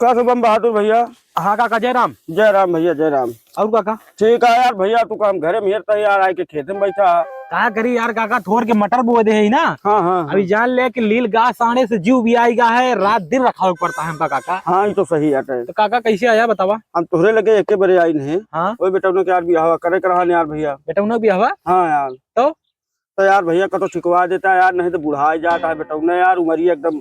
का शुभम बहादुर भैया। हाँ काका जय राम। जय राम भैया जय राम। और काका ठीक है यार भैया, तू काम घरे में था यार, आके खेत में बैठा। क्या करी यार काका, थोड़ के मटर बोए दे है ना। हाँ हाँ अभी जान ले कि लील गा साढ़े से जीव भी आएगा है, रात दिन रखा पड़ता है हमका काका। हाँ, ये तो सही है। तो काका कैसे आया बतावा। हम तोहरे लगे एक बरे आई नहीं। हाँ वही बेटा ने यार बियाह करे करा यार भैया। बेटा उन्हें भी हवा हाँ यार। तो यार भैया का तो छिकवा देता है यार, नहीं तो बुढ़ा जाता है बेटा ने यार, उमरिया एकदम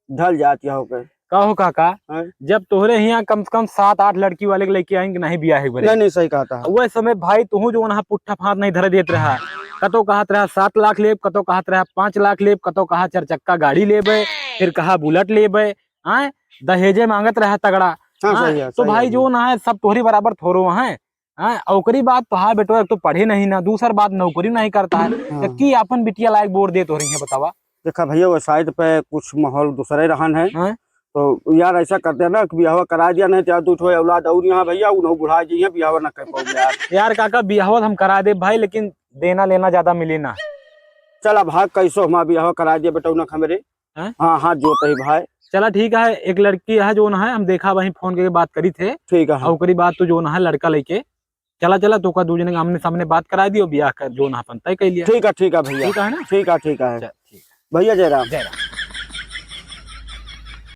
ढल जाती है होकर। कहो काका, हाँ? जब तोहरे यहाँ कम से कम 7-8 लड़की वाले के लेके आएंगे नहीं बिया है नहीं नहीं सही कहा था। वह समय भाई तू जो वहाँ पुट्ठा फाँद नहीं धरे देते रहा। कतो कहत रहा 7 लाख लेब, कतो कहत रहा 5 लाख लेब, कतो कहा 4 चक्का गाड़ी लेबे, फिर कहा बुलेट लेबे। आए दहेजे मांगत रहा तगड़ा। हाँ, सही है, तो सही भाई है। जो ना है सब तोहरी बराबर थोरो है। औकरी बात तो हाँ बेटो, एक तो पढ़े नहीं ना, दूसर बात नौकरी नहीं करता है। हाँ। तो की अपन बिटिया लायक बोर्ड दे तो रही है बतावा। देखा भैया वो साइड पे कुछ माहौल दूसरे रहन है। हाँ? तो यार ऐसा करते हैं ना कि बियाह करा दिया, नहीं तो तू औलाद और यहाँ भैया उन्होंने बुढ़ा जी बियाह न कर पाओ यार। यार काका बियाह हम करा दे भाई, लेकिन देना लेना ज्यादा मिले ना। चला भाग कैसो हमारा बियाह करा दिया बेटा उन्हें मेरे। हैं? हाँ हाँ जो तही भाई। चला ठीक है, एक लड़की है जो ना है, हम देखा वही फोन करके बात करी थे। ठीक है। हाँ। औकरी बात तो जो ना है लड़का लेके चला चला तो का दूजने आमने सामने बात करा दी और ब्याह कर जो ना अपन तय कर लिया। ठीक है भैया। ठीक है ना। ठीक है चल, ठीक है। भैया जय राम। जय राम।